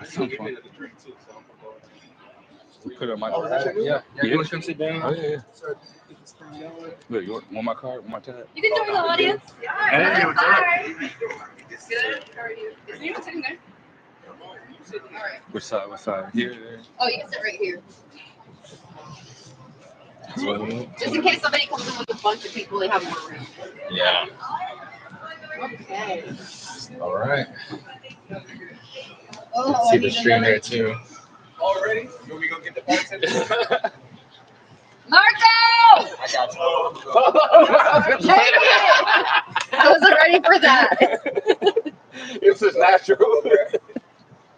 Some fun. Put it on my Yeah. You want to come sit down? Oh, yeah. Look, you want my card? Want my tab? You can join the audience. Hey, what's up? Good. How are you? Is anyone sitting there? All right. Which side? What side? Here, there. Oh, you can sit right here. Well, Just in case somebody comes in with a bunch of people, they have more room. Yeah. Okay. All right. Oh, See the stream there too. Already? You want me to go get the bartender? Marco! I got you. I wasn't ready for that. it's just natural.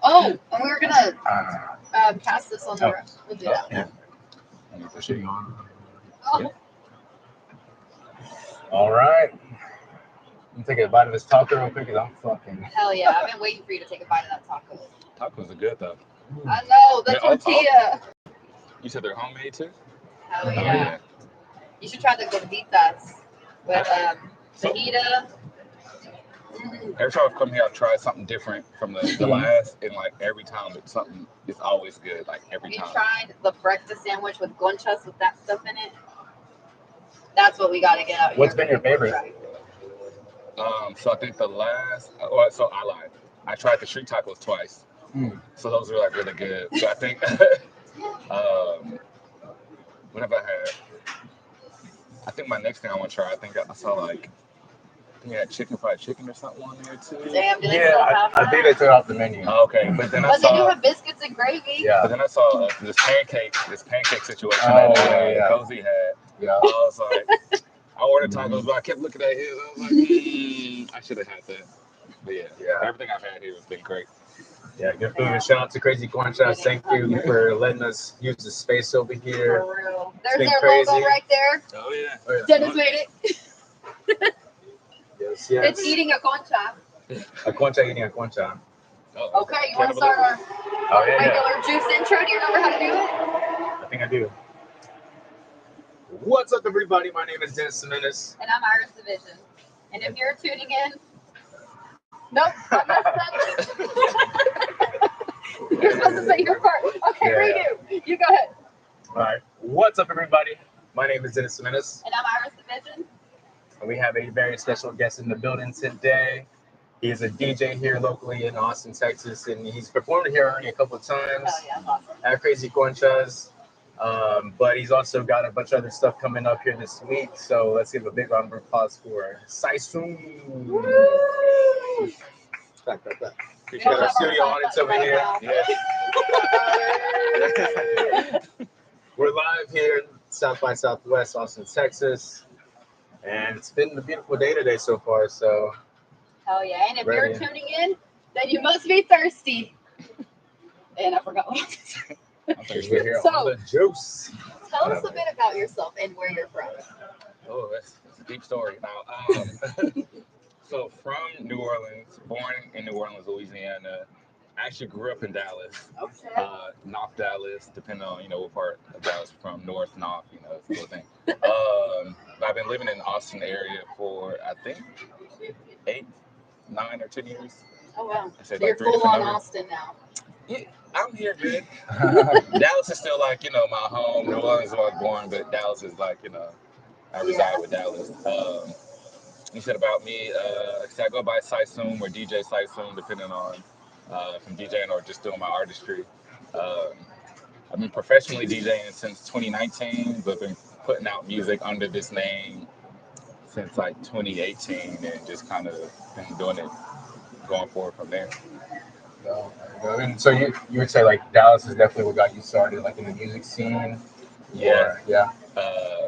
Oh, and we were gonna pass this on the. We'll do that. Yeah. Pushing on. Oh, All right. I'm taking a bite of this taco real quick because I'm fucking. hell yeah! I've been waiting for you to take a bite of that taco. Tacos are good though. I know the Yeah, oh, tortilla. You said they're homemade too? Hell Oh, yeah! You should try the gorditas with fajita. Every time I come here, I try something different from the last, and like every time it's something, it's always good. Like every You time. tried the breakfast sandwich with conchas with that stuff in it? That's what we got to get out. What's been your favorite? So I think the last, well, so I lied. I tried the street tacos twice. So those were like really good. So I think, what have I had? I think my next thing I want to try, I think I saw like, I think I had fried chicken or something on there too. Damn, do they Yeah, still have I that? think they took it off the menu. Oh, okay, but then I But they do saw, have biscuits and gravy. Yeah. but then I saw this pancake situation Oh, that yeah. Cozy had. Yeah. I was like, I ordered tacos, but I kept looking at his. I was like, I should have had that. But yeah, everything I've had here has been great. Yeah, good food. And shout out to Crazy Conchaz. Thank you for letting us use the space over here. For real. There's been their crazy. logo right there. Oh yeah. Oh, yeah. Dennis made it. Yes, It's yes. eating a concha. A concha eating a concha. Oh, Okay, you want to start our Oh, yeah, yeah. regular juice intro? Do you remember how to do it? I think I do. What's up, everybody? My name is Dennis Jimenez. And I'm Iris Division. And if you're tuning in, nope, I messed up. You're supposed to say your part. Okay, Yeah. redo. You go ahead. All right. What's up, everybody? My name is Dennis Jimenez. And I'm Iris Division. And we have a very special guest in the building today. He is a DJ here locally in Austin, Texas, and he's performed here already a couple of times Oh yeah, that's awesome. at Crazy Conchaz. But he's also got a bunch of other stuff coming up here this week. So let's give a big round of applause for Saisum. Back. We got our studio audience over here. Yeah. We're live here in South by Southwest, Austin, Texas. And it's been a beautiful day today so far. So Hell yeah. And if Ready. you're tuning in, then you must be thirsty. And I forgot what I was saying. I'm thirsty. we're here So- on the juice. Tell us a bit about yourself and where you're from. Oh, that's a deep story. Now, so from New Orleans, born in New Orleans, Louisiana. I actually grew up in Dallas, Okay. North Dallas, depending on what part of Dallas you're from, north, north, it's a little thing. But I've been living in the Austin area for I think 8, 9, or 10 years. Oh wow. I said So you're like 3 full different on numbers. Austin now. Yeah, I'm here good. Dallas is still like my home. New Orleans is where I was born, but Dallas is like I reside with Dallas. You said about me, I go by Saisum or DJ Saisum, depending on if I'm DJing or just doing my artistry. I've been professionally DJing since 2019, but been putting out music under this name since like 2018, and just kind of been doing it going forward from there. And so you would say like Dallas is definitely what got you started, like in the music scene. Yeah. Or, yeah.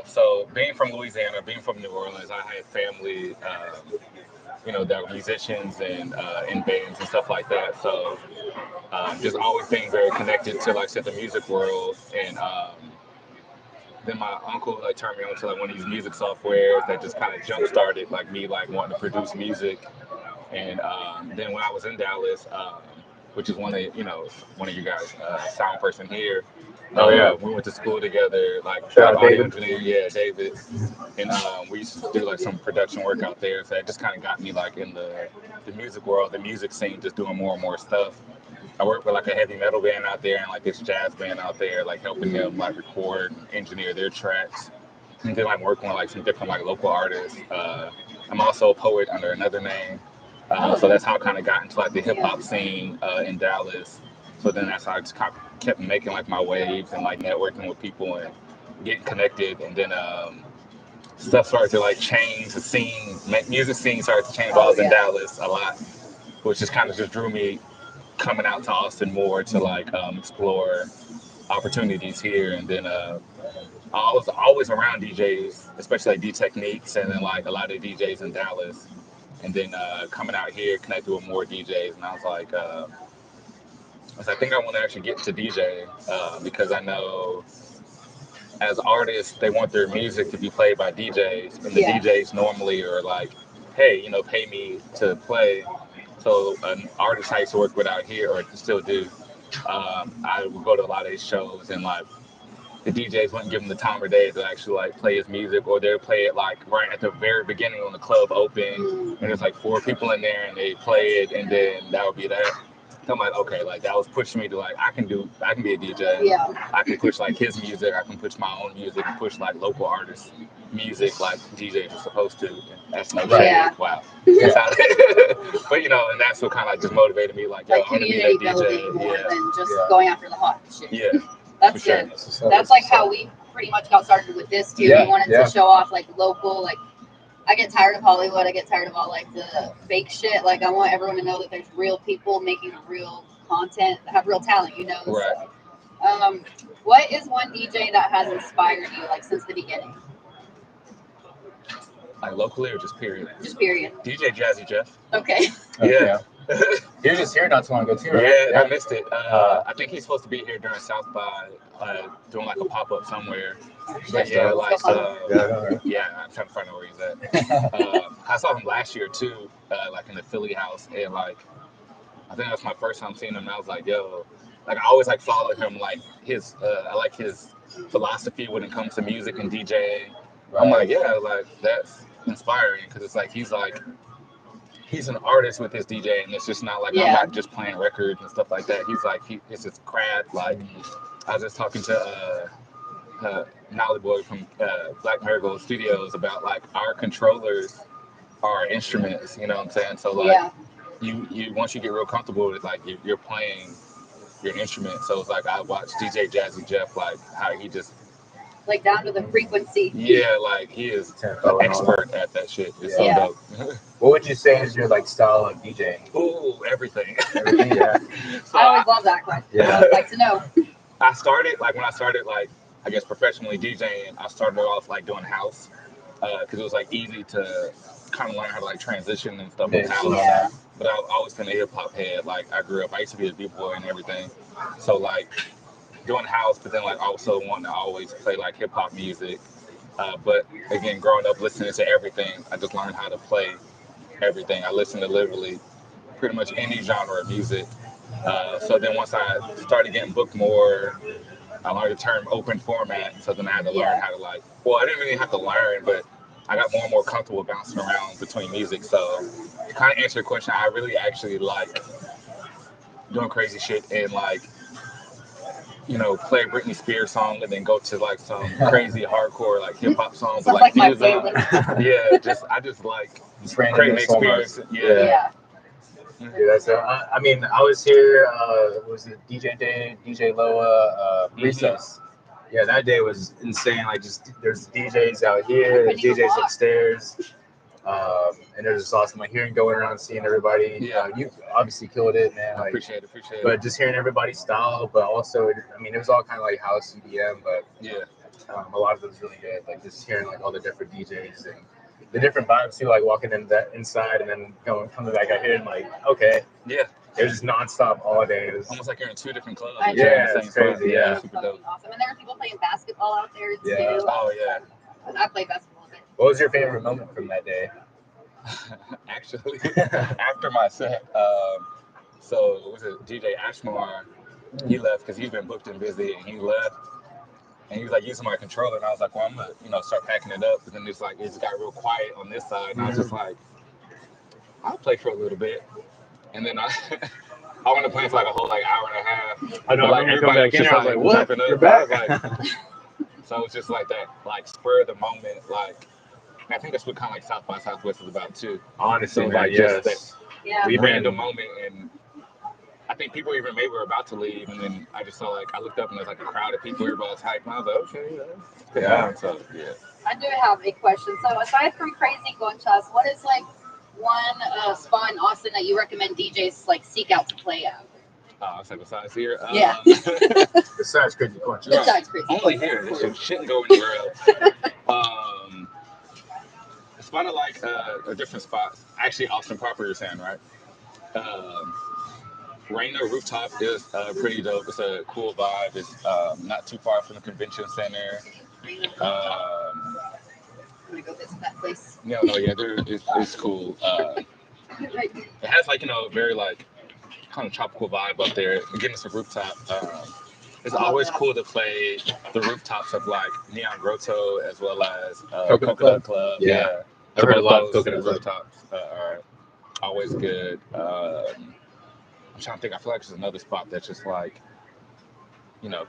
So being from Louisiana, being from New Orleans, I had family, that were musicians and in bands and stuff like that. So just always being very connected to, like I said, the music world. And then my uncle turned me on to like one of these music softwares that just kind of jump started like me like wanting to produce music. And then when I was in Dallas, which is one of you guys, sound person here. Oh, yeah. We went to school together, like Shout out audio David. engineer, yeah, David. And we used to do like some production work out there. So that just kind of got me like in the music world, the music scene, just doing more and more stuff. I work with like a heavy metal band out there and like this jazz band out there, like helping them like record and engineer their tracks. And then like working with like some different like local artists. I'm also a poet under another name. So that's how I kind of got into like the hip hop scene in Dallas. So then that's how I just kept making like my waves and like networking with people and getting connected. And then stuff started to like change. The scene, music scene started to change while I was in Dallas a lot, which just kind of just drew me coming out to Austin more to like explore opportunities here. And then I was always around DJs, especially like D Techniques, and then like a lot of DJs in Dallas. And then coming out here, connected with more DJs, and I think I want to actually get to DJ because I know as artists they want their music to be played by DJs, and the DJs normally are like, hey, pay me to play. So an artist I used to work with out here, or still do, I would go to a lot of these shows and like the DJs wouldn't give him the time of day to actually like play his music, or they'd play it like right at the very beginning when the club opened, and there's like four people in there, and they play it, and then that would be that. So I'm like, okay, like that was pushing me to like I can be a DJ. Yeah. I can push like his music, I can push my own music, and push like local artists' music like DJs are supposed to. That's no shade. Yeah. Wow. Yeah. But and that's what kind of like just motivated me, like, yo, Like I want to be that community building DJ. more Yeah. than just going after the hot shit. Yeah. That's For good. sure. That's like how we pretty much got started with this too. Yeah, We wanted to show off like local, like I get tired of Hollywood. I get tired of all like the fake shit. Like I want everyone to know that there's real people making real content that have real talent, Right. So, what is one DJ that has inspired you like since the beginning? Like locally or just period? Just period. DJ Jazzy Jeff. Okay. Yeah. He was just here not too long ago too, right? Yeah, I missed it. I think he's supposed to be here during South by doing like a pop up somewhere. But yeah, like yeah, I'm trying to find out where he's at. I saw him last year too, like in the Philly house, and like I think that was my first time seeing him. And I was like, yo, like I always like follow him, like his I like his philosophy when it comes to music and DJing. I'm like, yeah, like that's inspiring because it's like he's an artist with his DJ, and it's just not like I'm not just playing records and stuff like that. He's like it's his craft. Like I was just talking to Nolly Boy from Black Marigold Studios about like our controllers are instruments. You know what I'm saying? So like you once you get real comfortable with like you're playing your instrument. So it's like I watched DJ Jazzy Jeff, like how he just like down to the frequency. Yeah, like he is an expert at that shit. It's so dope. What would you say is your like style of DJing? Ooh, everything. Everything, yeah. So I always love that question. Yeah. I would like to know. I started like when I started like I guess professionally DJing. I started off like doing house because it was like easy to kind of learn how to like transition and stuff with house. Yeah. But I've always been a hip hop head. Like I grew up, I used to be a b-boy and everything. So like doing house, but then like also wanting to always play like hip hop music. But again, growing up listening to everything, I just learned how to play everything. I listened to literally pretty much any genre of music. So then once I started getting booked more, I learned the term open format. So then I had to learn how to like, well, I didn't really have to learn, but I got more and more comfortable bouncing around between music. So to kind of answer your question, I really actually like doing crazy shit and like, play a Britney Spears song and then go to like some crazy hardcore like hip hop song, but like my music. favorite. Yeah, I just like creating experience. Yeah. Yeah, that's I mean, I was here. Was it DJ Day, DJ Loa, Recess? Yeah, that day was insane. Like, just there's DJs out here, there's DJs upstairs, and it was just awesome. Like hearing, going around, seeing everybody. Yeah, you obviously killed it, man. Like, appreciate it. But just hearing everybody's style, but also, I mean, it was all kind of like house EDM, but a lot of it was really good. Like just hearing like all the different DJs and the different vibes too, like walking in that inside and then coming back out here and like, okay. Yeah. It was just nonstop all day. It was almost like you're in two different clubs. Yeah, it's crazy. Yeah. Super dope. Awesome. And there were people playing basketball out there too. Yeah. Oh yeah. I played basketball a bit. What was your favorite moment from that day? Actually, after my set, so was it DJ Ashmore? He left because he's been booked and busy, and he left. And he was like using my controller, and I was like, well, I'm gonna, start packing it up. But then it's like it just got real quiet on this side, and I was just like, I'll play for a little bit. And then I went to play for like a whole like hour and a half. I know. But, like, I remember coming back in just there, I was like, "What? jumping up. You're back?" I was like, so it's just like that, like spur of the moment. Like I think that's what kind of like South by Southwest is about too. Honestly, So man, like yes. just Yeah. We've that random been moment, and I think people even maybe were about to leave, and then I just saw like I looked up and there's like a crowd of people. Everybody was hyped, and I was like, okay, that's good. Yeah. So yeah. I do have a question. So aside from Crazy Conchaz, what is like one spot in Austin that you recommend DJs like seek out to play at? I was like, besides here, Yeah. besides Crazy Conchaz. Besides Crazy only Conchaz. here. This shouldn't go anywhere else. It's kind of like a different spot. Actually, Austin proper, you're saying, right? Rainer Rooftop is pretty dope. It's a cool vibe. It's not too far from the convention center. Um, I'm gonna go visit that place. yeah, it's cool. Right. It has like very like kind of tropical vibe up there. Again, it's a rooftop. It's always cool to play the rooftops of like Neon Grotto as well as Coconut Club. Yeah. I've So heard a both lot of those Coconut Club. rooftops are always good. I'm trying to think. I feel like there's another spot that's just like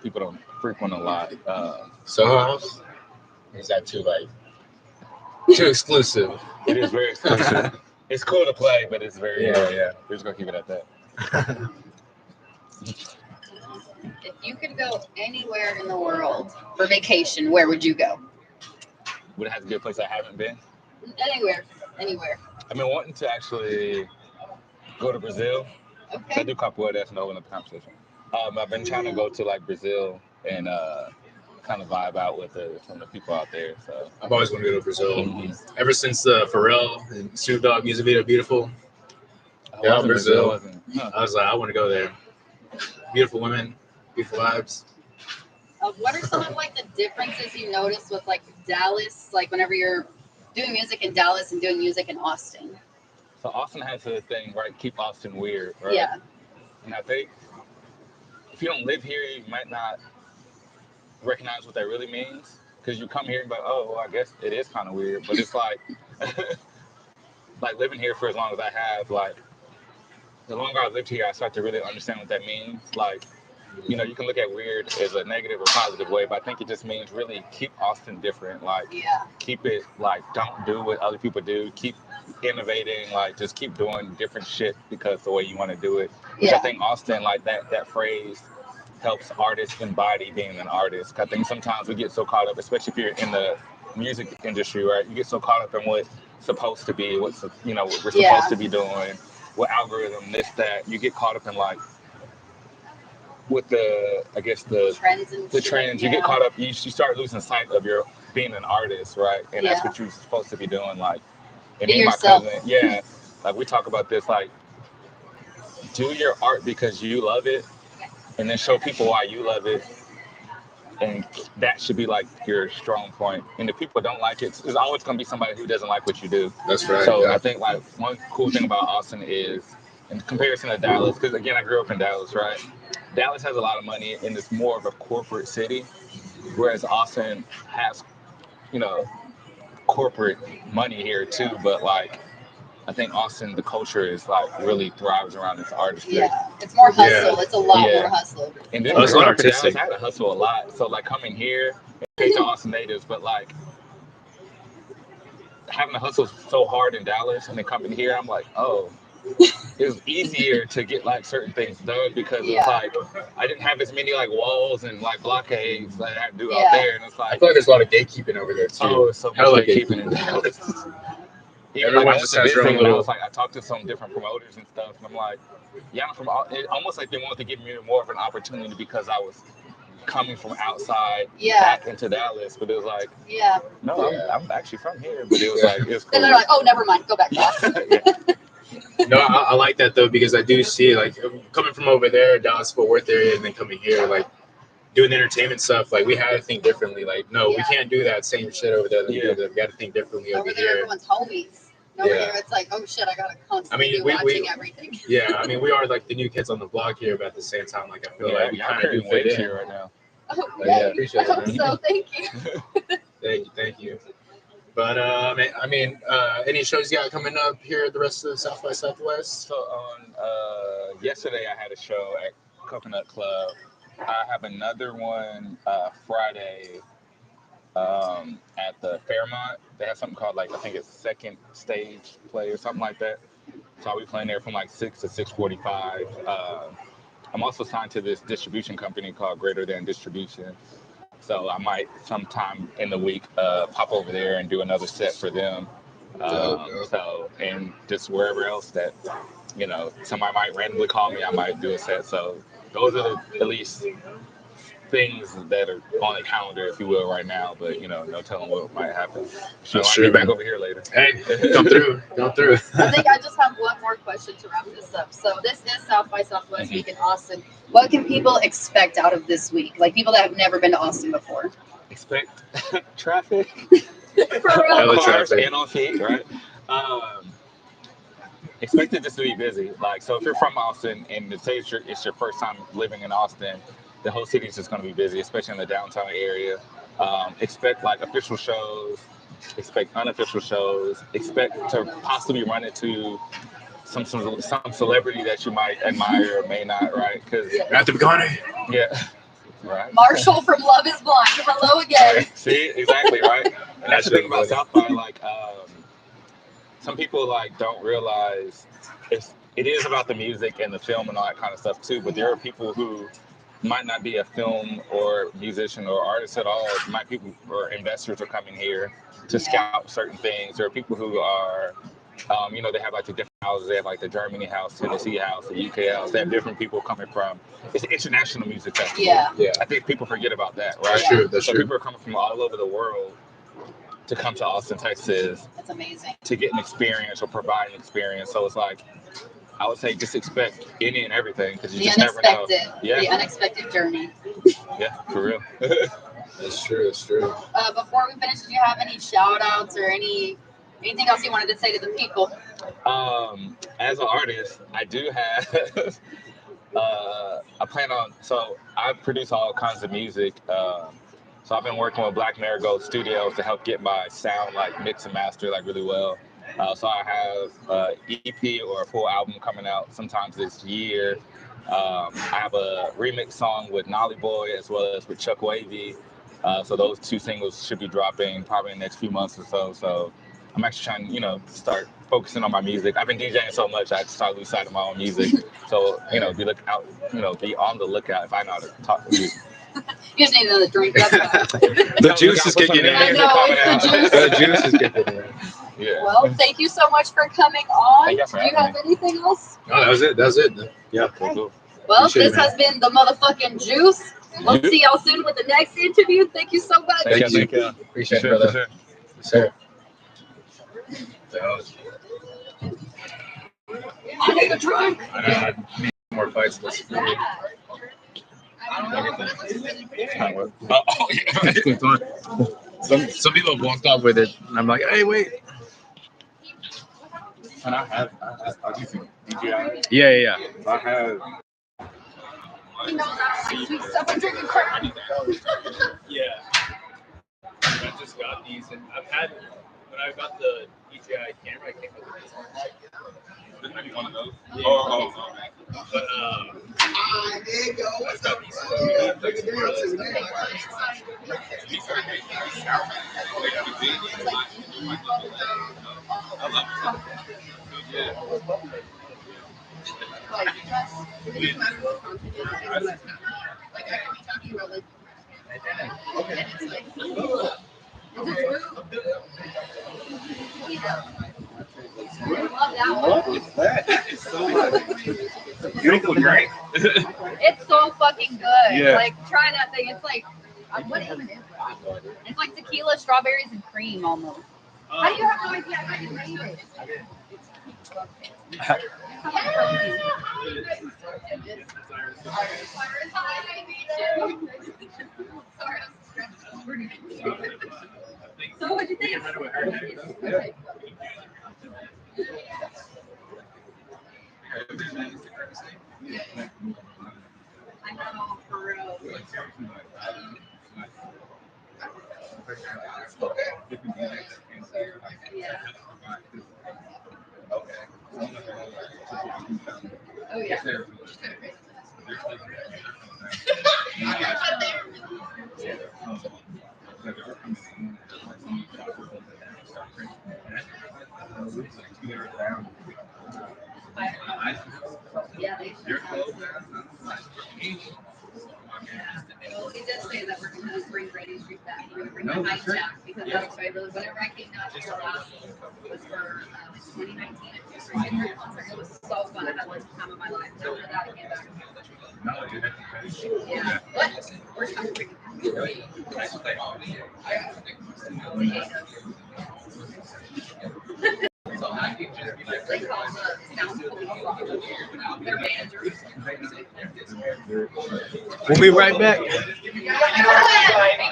people don't frequent a lot. Soho House? Is that too too exclusive? It is very exclusive. It's cool to play, but it's very Yeah. We're just gonna keep it at that. If you could go anywhere in the world for vacation, where would you go? Would it have to be a place I haven't been? Anywhere. I've been wanting to actually go to Brazil. So I Okay. do capoeira. That's an open up conversation. I've been trying to go to like Brazil and kind of vibe out with some of the people out there. So I've always wanted to go to Brazil. Mhm. Ever since the Pharrell and Snoop Dogg music video, Beautiful. I was in Brazil. Wasn't. Huh. I was like, I want to go there. Beautiful women, beautiful vibes. What are some of like the differences you notice with like Dallas, like whenever you're doing music in Dallas and doing music in Austin? So Austin has a thing, right? Keep Austin weird, right? Yeah. And I think if you don't live here, you might not recognize what that really means. Because you come here and be like, oh, well, I guess it is kind of weird. But it's like, like living here for as long as I have, like, the longer I lived here, I start to really understand what that means. Like, you can look at weird as a negative or positive way, but I think it just means really keep Austin different. Like, Yeah. keep it, like, don't do what other people do. Keep innovating, like, just keep doing different shit because the way you want to do it. Which I think Austin, like, that phrase helps artists embody being an artist. I think sometimes we get so caught up, especially if you're in the music industry, right? You get so caught up in what's supposed to be, what we're supposed to be doing, what algorithm, this, that. You get caught up in like with the Trends and the shit, trends. You get caught up. You start losing sight of your being an artist, right? And that's what you're supposed to be doing. Like, and Be me and my yourself. cousin, like we talk about this, like do your art because you love it, and then show people why you love it. And that should be like your strong point. And if people don't like it, there's always going to be somebody who doesn't like what you do. That's right. So yeah. I think like one cool thing about Austin is, in comparison to Dallas, because again I grew up in Dallas, right? Dallas has a lot of money and it's more of a corporate city, whereas Austin has, corporate money here too. But like I think Austin, the culture is like really thrives around its artistry. Yeah. It's more hustle. It's a lot more hustle. And then It's growing up in artistic. Dallas, I had to hustle a lot. So like coming here, to Austin natives, but like having to hustle so hard in Dallas and then coming here, I'm like, oh, it was easier to get like certain things done because it's like I didn't have as many like walls and like blockades that I had to do out there, and it's I like feel like there's a lot of gatekeeping over there too. oh, it's so much Hella gatekeeping in Dallas. Even Everyone like I just went has to their visit own and I little. was like, I talked to some different promoters and stuff, and I'm like, yeah, I'm from. It almost like they wanted to give me more of an opportunity because I was coming from outside back into Dallas, but it was like, no, I'm actually from here, but it was like, it was cool. And they're like, oh, never mind, go back to Austin. No, I like that though because I do see it, like coming from over there, Dallas Fort Worth area, and then coming here, like doing the entertainment stuff. Like we had to think differently. Like no, we can't do that same shit over there. We got to think differently over there. here. Everyone's homies. Over here, it's like, oh shit, I gotta constantly be watching everything. Yeah, I mean, we are like the new kids on the block here, but at the same time, like I feel like we kind of do fit in here right now. Oh, yeah, appreciate I it. hope so. Thank you. Thank you. But I mean, any shows you got coming up here the rest of the South by Southwest? So on yesterday, I had a show at Coconut Club. I have another one Friday at the Fairmont. They have something called I think it's Second Stage Play or something like that. So I'll be playing there from 6 to 6:45. I'm also signed to this distribution company called Greater Than Distribution. So I might sometime in the week pop over there and do another set for them. So and just wherever else that somebody might randomly call me, I might do a set. So those are at least things that are on the calendar, if you will, right now. But no telling what might happen. So I'll be back over here later. Hey, come through. I think I just have one more question to wrap this up. So this is South by Southwest week in Austin. What can people expect out of this week? Like people that have never been to Austin before. Expect traffic. For real. Of course, and on feet, right? Expect it just to be busy. So if you're from Austin and say it's your first time living in Austin, the whole city is just going to be busy, especially in the downtown area. Expect official shows, expect unofficial shows, expect to possibly run into some celebrity that you might admire or may not, right? Because Matthew McConaughey. Yeah. Right. Marshall from Love Is Blind. Hello again. Right. See, exactly, right? And that's the thing about South by. Some people don't realize it is about the music and the film and all that kind of stuff too. But there are people who might not be a film or musician or artist at all. People or investors are coming here to scout certain things. There are people who are, they have the different houses. They have the Germany house, Tennessee house, the UK house. They have different people coming from. It's an international music festival. Yeah. I think people forget about that, right? That's true. People are coming from all over the world to come to Austin, Texas. That's amazing. To get an experience or provide an experience. So it's I would say just expect any and everything because you just never know. Yeah. The unexpected journey. Yeah, for real. That's true. Before we finish, did you have any shout outs or anything else you wanted to say to the people? As an artist, I do have I plan on I produce all kinds of music. So I've been working with Black Marigold Studios to help get my sound mix and master really well. So I have EP or a full album coming out sometimes this year. I have a remix song with Nolly Boy as well as with Chuck Wavy. So those two singles should be dropping probably in the next few months or so. So I'm actually trying, start focusing on my music. I've been DJing so much, I started losing sight of my own music. So, be looking out, be on the lookout if I know how to talk to you. You just need another drink. That's fine. The juice is kicking in. I know, The juice is kicking in. Yeah. Well, thank you so much for coming on. Thank you for Do you having have anything else? No, that was it. Yeah. Cool. Well, Appreciate this has been the motherfucking juice. We'll see y'all soon with the next interview. Thank you so much. Thank you. Appreciate it, For brother. sure. I need a drink. I need more fights. Let's see. Some people have walked off with it, and I'm like, hey, wait. And I have DJI. Yeah. I have. He knows I don't like sweet stuff. I'm drinking crap. Yeah. I just got these, and I've had, when I got the DJI camera, I came with this. Maybe one of those. Yeah. Oh. But, I got What is that? It's so beautiful drink. It's so fucking good. Yeah. Try that thing. It's what even is that? It's tequila, strawberries, and cream almost. How do you have no idea how you made it? So what'd you think? I know, for real. Okay. Well, it does say that we're going to bring Rainy Street back. We're going to bring the hype back because that's what I really, whenever I came down here last was for 2019 at concert. It was so fun. I had like the time of my life. Never that I came back. Yeah, but we're trying to bring it back. They call them sound police. They're managers. We'll be right back. Ain't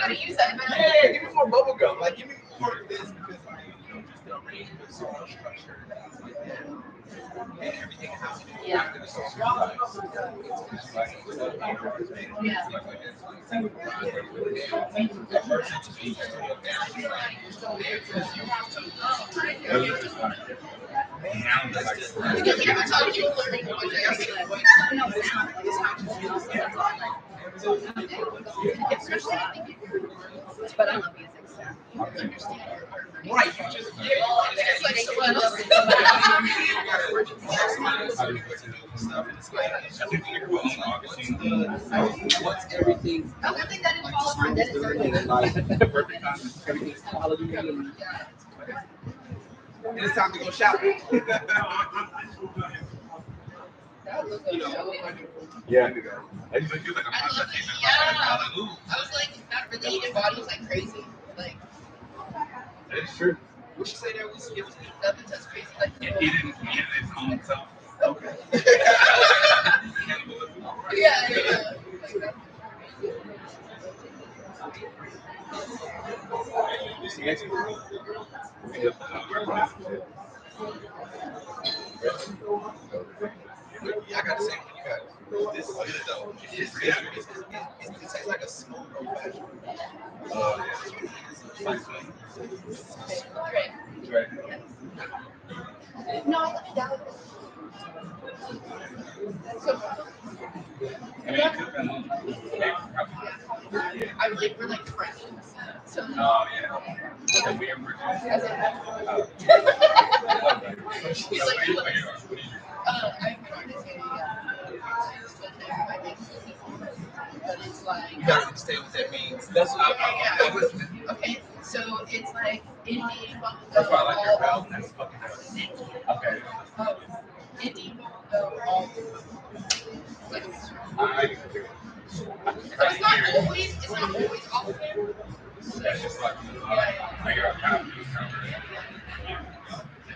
gonna use that. Hey, give me more bubble gum. Like, give me more of this because, like, just the arrangement is so unstructured. And everything has to be Yeah. Yeah. Because every time you learn English, I have to be like, wait, no sound. Like, it's not just you. But I love music, so. Right, you just It's like fun. what's everything? Oh, good thing that didn't fall apart. That is Everything's quality. And it's time to go shopping. Yeah. I love it. Yeah. I was like, not really eating bottles like crazy. Like, That's true. would you say that was it was nothing touch crazy like He didn't its own self. Okay. Yeah. Yeah, I gotta say, when you got this is good though. It tastes like a smoked old fashioned. No, I love that. So, I'm like, we're like friends. So, Oh yeah. The beer as a, he's like, I'm trying to say, I think but it's like, You gotta understand what that means. That's what I'm listening. okay, so it's like indie That's why I like your bubblegum. belt. That's fucking dope. Okay. Indie bubblegum, all like, I but it's not always all of it. That's just like I got kind of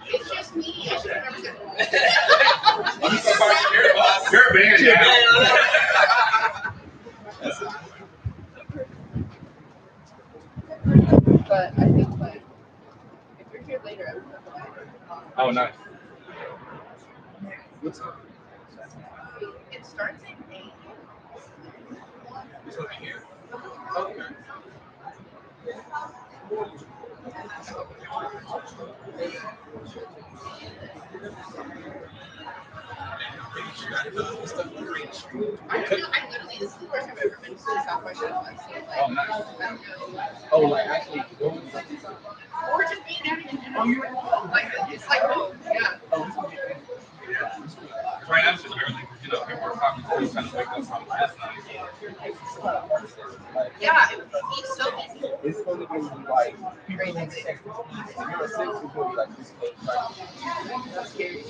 It's just me. I should have never said I'm just so sorry. You're a band, yeah. But I think like if you're here later, I would Oh, nice. it starts at 8. It's gonna be here. I literally, this is the first time I've ever been to South by Southwest. So like, Oh, nice. I don't know. Oh, like actually going Or just being down in general. Like, it's like, oh, yeah. Right now, it's just early because people are probably still trying to wake up from last night. Yeah, it's so busy. it's gonna be like Crazy. you're a six, it's gonna be like this. That's scary.